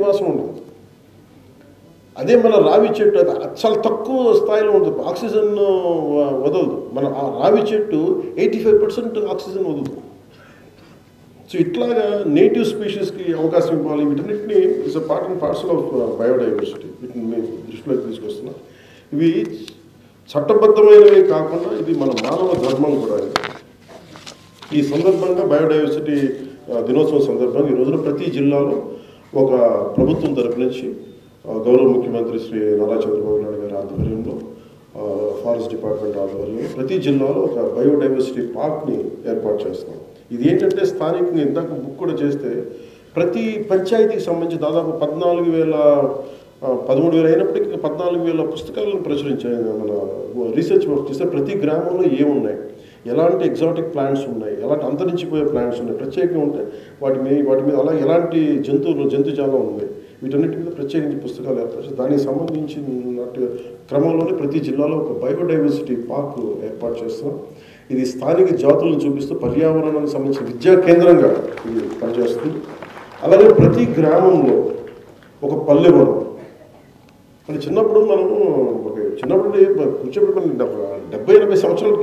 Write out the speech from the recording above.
నివాసం ఉండదు. అదే మన రావి చెట్టు అది చాలా తక్కువ స్థాయిలో ఉంటుంది, ఆక్సిజన్ వదలదు. మన ఆ రావి చెట్టు 85% ఆక్సిజన్ వదులుతుంది. సో ఇట్లాగా నేటివ్ స్పీషీస్కి అవకాశం ఇవ్వాలి. వీటన్నిటిని is a part and parcel of biodiversity. వీటిని మేము దృష్టిలోకి తీసుకొస్తున్నాం. ఇవి చట్టబద్ధమైనవి కాకుండా ఇది మన మానవ ధర్మం కూడా. ఈ సందర్భంగా బయోడైవర్సిటీ దినోత్సవం సందర్భంగా ఈ రోజున ప్రతి జిల్లాలో ఒక ప్రభుత్వం తరపు నుంచి గౌరవ ముఖ్యమంత్రి శ్రీ నారా చంద్రబాబు నాయుడు గారి ఆధ్వర్యంలో, ఫారెస్ట్ డిపార్ట్మెంట్ ఆధ్వర్యంలో ప్రతి జిల్లాలో ఒక బయోడైవర్సిటీ పార్క్ని ఏర్పాటు చేస్తాం. ఇది ఏంటంటే స్థానికంగా ఇందాక బుక్ కూడా చేస్తే ప్రతి పంచాయతీకి సంబంధించి దాదాపు 13,000 అయినప్పటికీ 14,000 పుస్తకాలను ప్రచురించాయి. మన రీసెర్చ్ వర్క్ చేస్తే ప్రతి గ్రామంలో ఏమున్నాయి, ఎలాంటి ఎగ్జాటిక్ ప్లాంట్స్ ఉన్నాయి, ఎలాంటి అంతరించిపోయే ప్లాంట్స్ ఉన్నాయి, ప్రత్యేకంగా ఉంటాయి వాటి మీద అలా ఎలాంటి జంతుజాలం ఉంది, వీటన్నిటి మీద ప్రత్యేకించి పుస్తకాలు ఏర్పాటు. దానికి సంబంధించిన క్రమంలోనే ప్రతి జిల్లాలో ఒక బయోడైవర్సిటీ పార్క్ ఏర్పాటు చేస్తున్నాం. ఇది స్థానిక జాతులను చూపిస్తూ పర్యావరణానికి సంబంధించిన విద్యా కేంద్రంగా ఇది పనిచేస్తుంది. అలాగే ప్రతి గ్రామంలో ఒక పల్లెవనం. అంటే చిన్నప్పుడు కూర్చోబెట్టి 70-80 సంవత్సరాలు